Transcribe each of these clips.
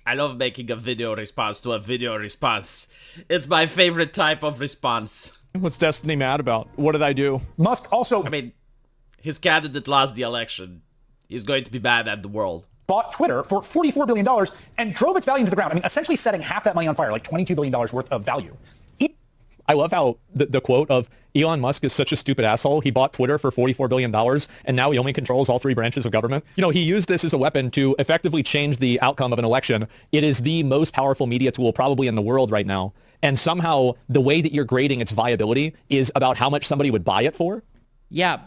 I love making a video response to a video response. It's my favorite type of response. What's Destiny mad about? What did I do? Musk also, I mean, his candidate lost the election. He's going to be bad at the world. bought Twitter for $44 billion and drove its value to the ground. I mean, essentially setting half that money on fire, like $22 billion worth of value. I love how the quote of Elon Musk is such a stupid asshole. He bought Twitter for $44 billion, and now he only controls all three branches of government. You know, he used this as a weapon to effectively change the outcome of an election. It is the most powerful media tool probably in the world right now. And somehow the way that you're grading its viability is about how much somebody would buy it for. Yeah.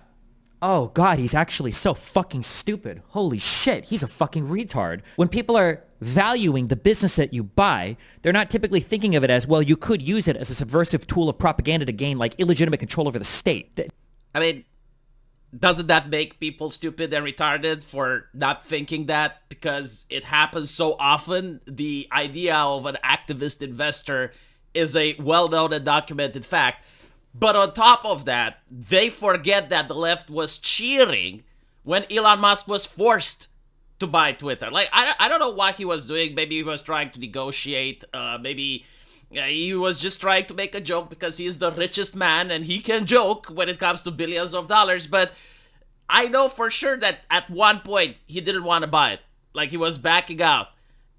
Oh, God, he's actually so fucking stupid. Holy shit, he's a fucking retard. When people are valuing the business that you buy, they're not typically thinking of it as, well, you could use it as a subversive tool of propaganda to gain, like, illegitimate control over the state. I mean, doesn't that make people stupid and retarded for not thinking that? Because it happens so often. The idea of an activist investor is a well-known and documented fact. But on top of that, they forget that the left was cheering when Elon Musk was forced to buy Twitter. Like, I don't know what he was doing. Maybe he was trying to negotiate. Maybe he was just trying to make a joke because he's the richest man and he can joke when it comes to billions of dollars. But I know for sure that at one point he didn't want to buy it. Like, he was backing out.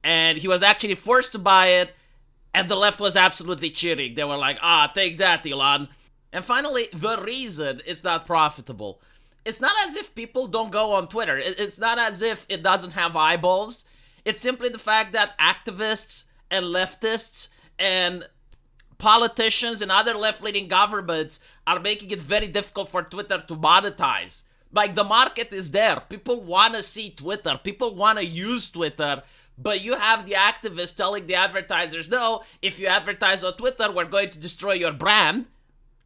And he was actually forced to buy it. And the left was absolutely cheering. They were like, take that, Elon. And finally, the reason it's not profitable. It's not as if people don't go on Twitter. It's not as if it doesn't have eyeballs. It's simply the fact that activists and leftists and politicians and other left-leaning governments are making it very difficult for Twitter to monetize. Like, the market is there. People want to see Twitter. People want to use Twitter. But you have the activists telling the advertisers, no, if you advertise on Twitter, we're going to destroy your brand.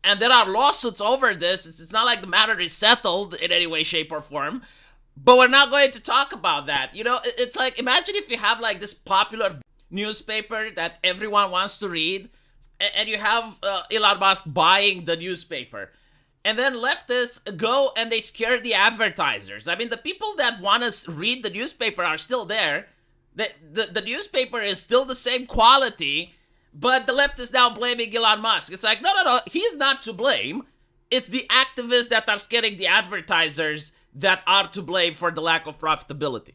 And there are lawsuits over this. It's not like the matter is settled in any way, shape, or form. But we're not going to talk about that. You know, it's like, imagine if you have like this popular newspaper that everyone wants to read, and you have Elon Musk buying the newspaper. And then leftists go and they scare the advertisers. I mean, the people that want to read the newspaper are still there. The newspaper is still the same quality. But the left is now blaming Elon Musk. It's like, no, he's not to blame. It's the activists that are scaring the advertisers that are to blame for the lack of profitability.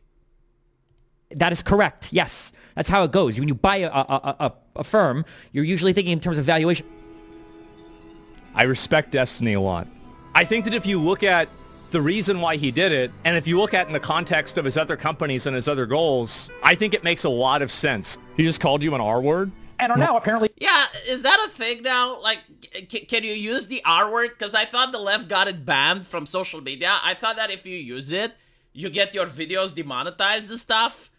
That is correct, yes. That's how it goes. When you buy a firm, you're usually thinking in terms of valuation. I respect Destiny a lot. I think that if you look at the reason why he did it, and if you look at it in the context of his other companies and his other goals, I think it makes a lot of sense. He just called you an R word? And are now apparently... Yeah, is that a thing now? Like, can you use the R word? Because I thought the left got it banned from social media. I thought that if you use it, you get your videos demonetized and stuff.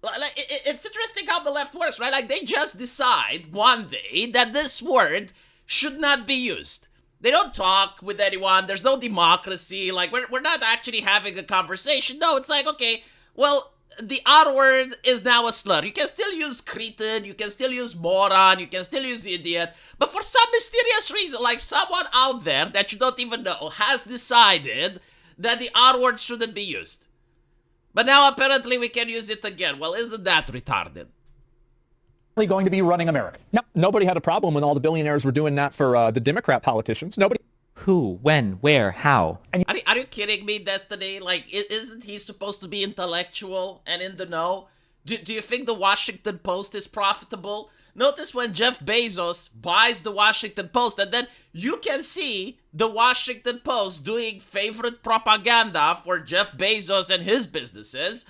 Like, it's interesting how the left works, right? Like, they just decide one day that this word should not be used. They don't talk with anyone. There's no democracy. Like, we're not actually having a conversation. No, it's like, okay, well... the R word is now a slur. You can still use cretin, you can still use moron, you can still use idiot, but for some mysterious reason, like someone out there that you don't even know has decided that the R word shouldn't be used. But now apparently we can use it again. Well, isn't that retarded? going to be running America. No, nobody had a problem when all the billionaires were doing that for the Democrat politicians. Nobody. Who, when, where, how? Are you kidding me, Destiny? Like, isn't he supposed to be intellectual and in the know? Do you think the Washington Post is profitable? Notice when Jeff Bezos buys the Washington Post, and then you can see the Washington Post doing favorite propaganda for Jeff Bezos and his businesses.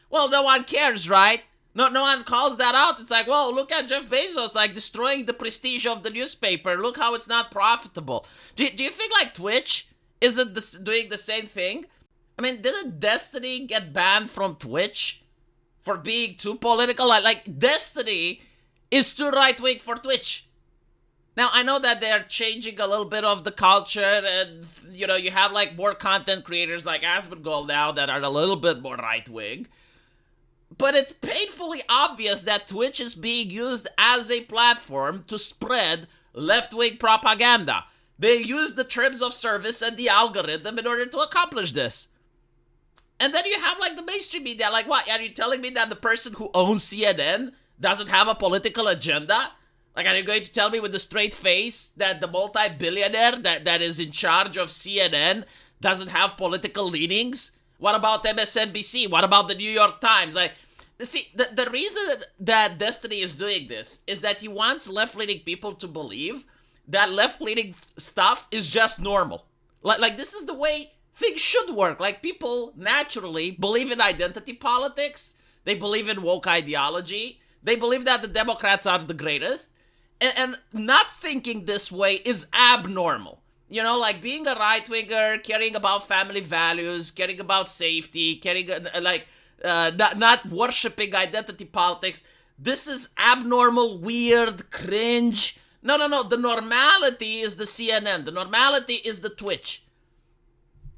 Well, no one cares, right? No one calls that out. It's like, whoa, look at Jeff Bezos, like, destroying the prestige of the newspaper. Look how it's not profitable. Do you think, like, Twitch isn't doing the same thing? I mean, didn't Destiny get banned from Twitch for being too political? Like, Destiny is too right-wing for Twitch. Now, I know that they're changing a little bit of the culture, and, you know, you have, like, more content creators like Asmongold now that are a little bit more right-wing. But it's painfully obvious that Twitch is being used as a platform to spread left-wing propaganda. They use the terms of service and the algorithm in order to accomplish this. And then you have like the mainstream media, like what? Are you telling me that the person who owns CNN doesn't have a political agenda? Like, are you going to tell me with a straight face that the multi-billionaire that is in charge of CNN doesn't have political leanings? What about MSNBC? What about the New York Times? Like, see, the reason that Destiny is doing this is that he wants left-leaning people to believe that left-leaning stuff is just normal. Like this is the way things should work. Like, people naturally believe in identity politics. They believe in woke ideology. They believe that the Democrats are the greatest. And not thinking this way is abnormal. You know, like being a right-winger, caring about family values, caring about safety, caring, not worshipping identity politics. This is abnormal, weird, cringe. No. The normality is the CNN. The normality is the Twitch.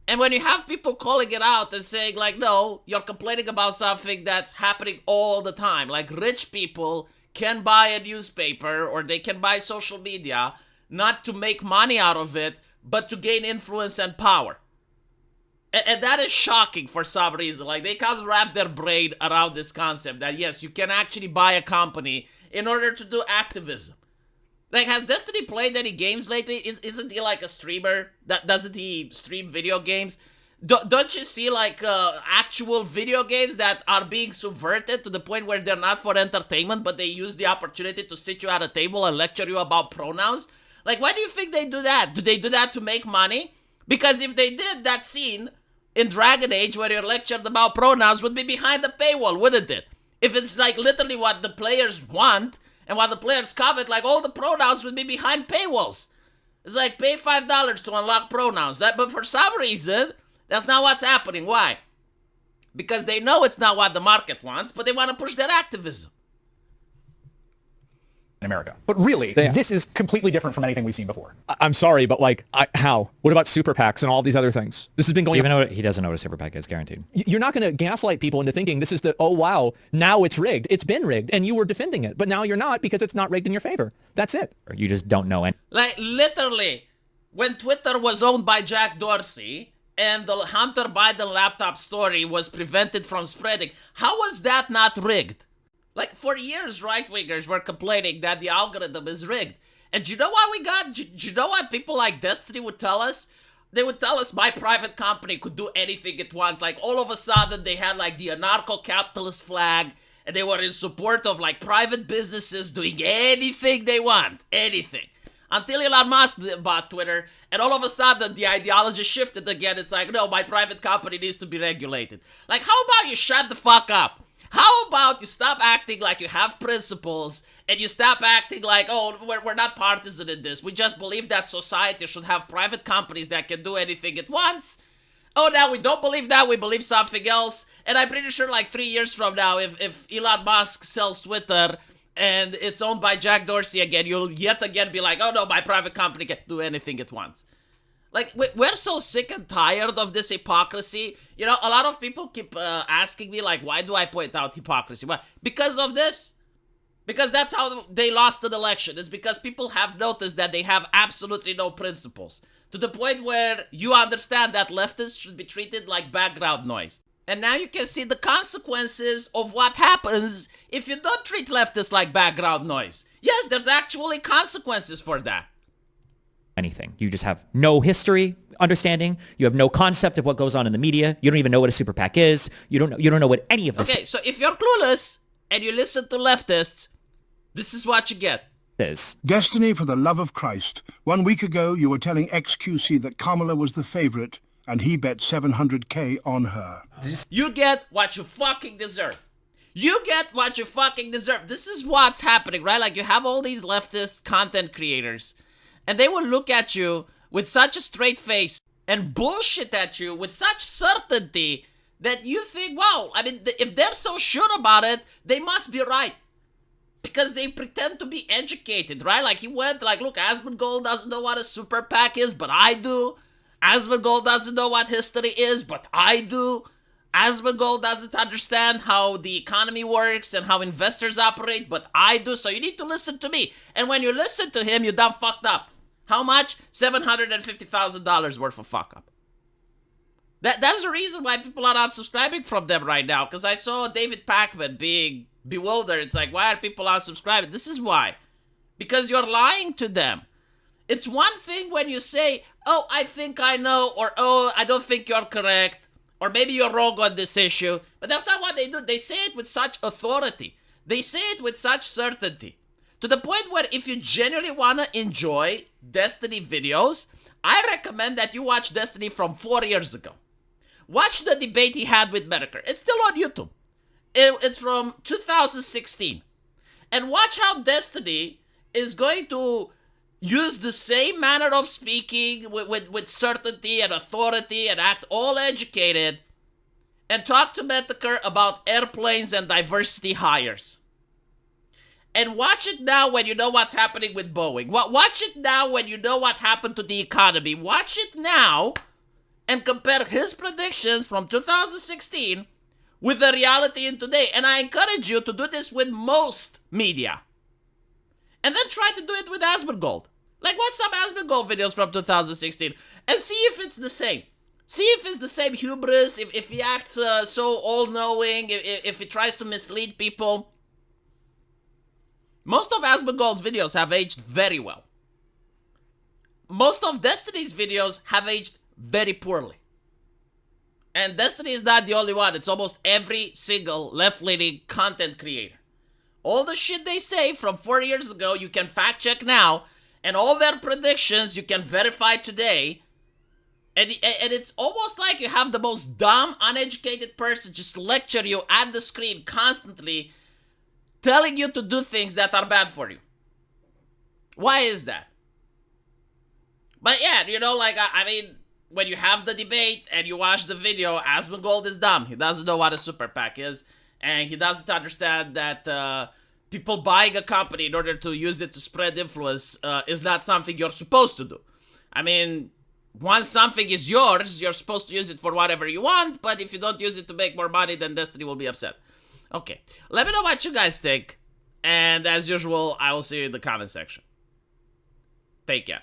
And when you have people calling it out and saying, like, no, you're complaining about something that's happening all the time. Like, rich people can buy a newspaper or they can buy social media, not to make money out of it, but to gain influence and power. And that is shocking for some reason. Like, they can't wrap their brain around this concept that, yes, you can actually buy a company in order to do activism. Like, has Destiny played any games lately? Isn't he like a streamer? Doesn't he stream video games? Don't you see like actual video games that are being subverted to the point where they're not for entertainment, but they use the opportunity to sit you at a table and lecture you about pronouns? Like, why do you think they do that? Do they do that to make money? Because if they did, that scene in Dragon Age where you're lectured about pronouns would be behind the paywall, wouldn't it? If it's like literally what the players want and what the players covet, like all the pronouns would be behind paywalls. It's like pay $5 to unlock pronouns. But for some reason, that's not what's happening. Why? Because they know it's not what the market wants, but they want to push their activism. In America. But really, this is completely different from anything we've seen before. I'm sorry, but like, how? What about super PACs and all these other things? This has been going on. He doesn't know what a super PAC is, guaranteed. You're not going to gaslight people into thinking this is the, oh wow, now it's rigged. It's been rigged and you were defending it, but now you're not because it's not rigged in your favor. That's it. Or you just don't know any. Like, literally, when Twitter was owned by Jack Dorsey and the Hunter Biden laptop story was prevented from spreading, how was that not rigged? Like, for years, right-wingers were complaining that the algorithm is rigged. And do you know what we got? Do you know what people like Destiny would tell us? They would tell us my private company could do anything it wants. Like, all of a sudden, they had, like, the anarcho-capitalist flag, and they were in support of, like, private businesses doing anything they want. Anything. Until Elon Musk bought Twitter, and all of a sudden, the ideology shifted again. It's like, no, my private company needs to be regulated. Like, how about you shut the fuck up? How about you stop acting like you have principles and you stop acting like, oh, we're not partisan in this. We just believe that society should have private companies that can do anything it wants. Oh, now we don't believe that. We believe something else. And I'm pretty sure like 3 years from now, if Elon Musk sells Twitter and it's owned by Jack Dorsey again, you'll yet again be like, oh, no, my private company can do anything it wants. Like, we're so sick and tired of this hypocrisy. You know, a lot of people keep asking me, like, why do I point out hypocrisy? Well, because of this. Because that's how they lost an election. It's because people have noticed that they have absolutely no principles. To the point where you understand that leftists should be treated like background noise. And now you can see the consequences of what happens if you don't treat leftists like background noise. Yes, there's actually consequences for that. Anything. You just have no history understanding. You have no concept of what goes on in the media. You don't even know what a super PAC is. You don't know what any of this Okay, so if you're clueless and you listen to leftists, this is what you get. is. Destiny, for the love of Christ. 1 week ago, you were telling XQC that Kamala was the favorite, and he bet 700K on her. You get what you fucking deserve. You get what you fucking deserve. This is what's happening, right? Like, you have all these leftist content creators, and they will look at you with such a straight face and bullshit at you with such certainty that you think, wow, I mean, if they're so sure about it, they must be right. Because they pretend to be educated, right? Like, he went, like, look, Asmongold doesn't know what a super PAC is, but I do. Asmongold doesn't know what history is, but I do. Asmongold doesn't understand how the economy works and how investors operate, but I do. So you need to listen to me. And when you listen to him, you done fucked up. How much? $750,000 worth of fuck up. That's the reason why people are not subscribing from them right now. Because I saw David Pakman being bewildered. It's like, why are people not subscribing? This is why. Because you're lying to them. It's one thing when you say, oh, I think I know, or oh, I don't think you're correct, or maybe you're wrong on this issue. But that's not what they do. They say it with such authority. They say it with such certainty. To the point where if you genuinely want to enjoy Destiny videos, I recommend that you watch Destiny from 4 years ago. Watch the debate he had with Medicare. It's still on YouTube. It's from 2016. And watch how Destiny is going to use the same manner of speaking with certainty and authority and act all educated and talk to Medicare about airplanes and diversity hires. And watch it now when you know what's happening with Boeing. Watch it now when you know what happened to the economy. Watch it now and compare his predictions from 2016 with the reality in today. And I encourage you to do this with most media. And then try to do it with Asmongold. Like, watch some Asmongold videos from 2016 and see if it's the same. See if it's the same hubris, if he acts so all-knowing, if he tries to mislead people. Most of Asmongold's videos have aged very well. Most of Destiny's videos have aged very poorly. And Destiny is not the only one. It's almost every single left-leaning content creator. All the shit they say from 4 years ago, you can fact check now. And all their predictions, you can verify today. And it's almost like you have the most dumb, uneducated person just lecture you at the screen constantly, telling you to do things that are bad for you. Why is that? But yeah, you know, like, I mean, when you have the debate and you watch the video, Asmongold is dumb. He doesn't know what a super PAC is. And he doesn't understand that people buying a company in order to use it to spread influence is not something you're supposed to do. I mean, once something is yours, you're supposed to use it for whatever you want. But if you don't use it to make more money, then Destiny will be upset. Okay, let me know what you guys think. And as usual, I will see you in the comment section. Take care.